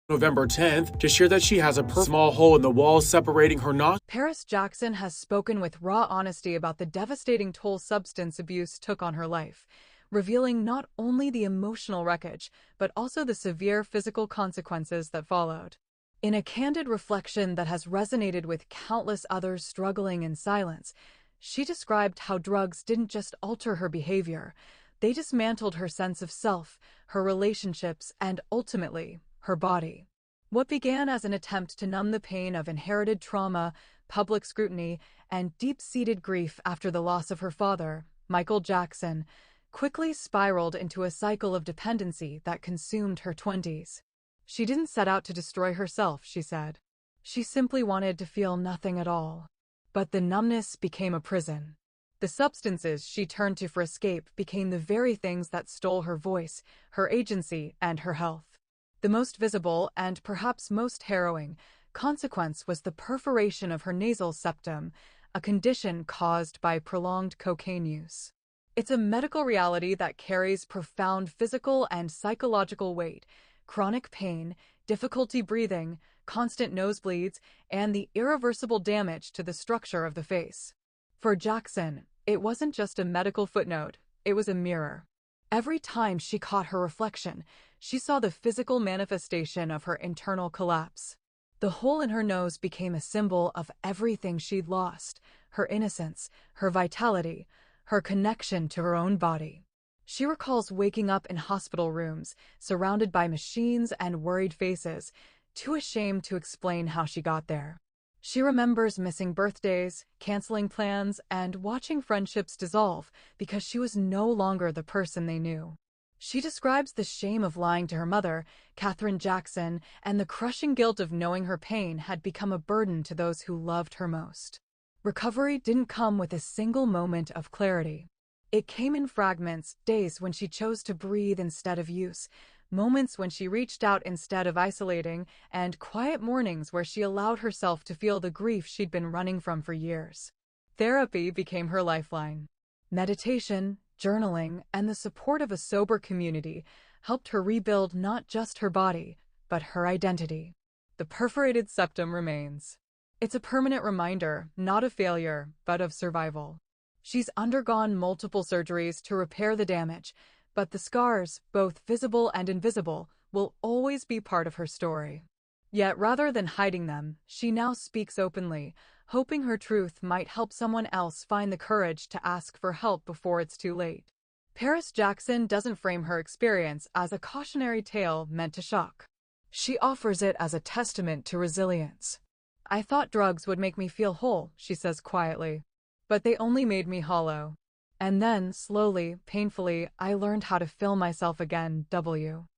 November 10th to share that she has a small hole in the wall separating her nostrils. Paris Jackson has spoken with raw honesty about the devastating toll substance abuse took on her life, revealing not only the emotional wreckage, but also the severe physical consequences that followed. In a candid reflection that has resonated with countless others struggling in silence, she described how drugs didn't just alter her behavior, they dismantled her sense of self, her relationships, and ultimately, her body. What began as an attempt to numb the pain of inherited trauma, public scrutiny, and deep-seated grief after the loss of her father, Michael Jackson, quickly spiraled into a cycle of dependency that consumed her 20s. She didn't set out to destroy herself, she said. She simply wanted to feel nothing at all. But the numbness became a prison. The substances she turned to for escape became the very things that stole her voice, her agency, and her health. The most visible, and perhaps most harrowing, consequence was the perforation of her nasal septum, a condition caused by prolonged cocaine use. It's a medical reality that carries profound physical and psychological weight, chronic pain, difficulty breathing, constant nosebleeds, and the irreversible damage to the structure of the face. For Jackson, it wasn't just a medical footnote, it was a mirror. Every time she caught her reflection, she saw the physical manifestation of her internal collapse. The hole in her nose became a symbol of everything she'd lost: her innocence, her vitality, her connection to her own body. She recalls waking up in hospital rooms, surrounded by machines and worried faces, too ashamed to explain how she got there. She remembers missing birthdays, canceling plans, and watching friendships dissolve because she was no longer the person they knew. She describes the shame of lying to her mother, Katherine Jackson, and the crushing guilt of knowing her pain had become a burden to those who loved her most. Recovery didn't come with a single moment of clarity. It came in fragments: days when she chose to breathe instead of use, moments when she reached out instead of isolating, and quiet mornings where she allowed herself to feel the grief she'd been running from for years. Therapy became her lifeline. Meditation, journaling, and the support of a sober community helped her rebuild not just her body, but her identity. The perforated septum remains. It's a permanent reminder, not of failure, but of survival. She's undergone multiple surgeries to repair the damage, but the scars, both visible and invisible, will always be part of her story. Yet rather than hiding them, she now speaks openly, hoping her truth might help someone else find the courage to ask for help before it's too late. Paris Jackson doesn't frame her experience as a cautionary tale meant to shock. She offers it as a testament to resilience. "I thought drugs would make me feel whole," she says quietly. "But they only made me hollow. And then, slowly, painfully, I learned how to fill myself again."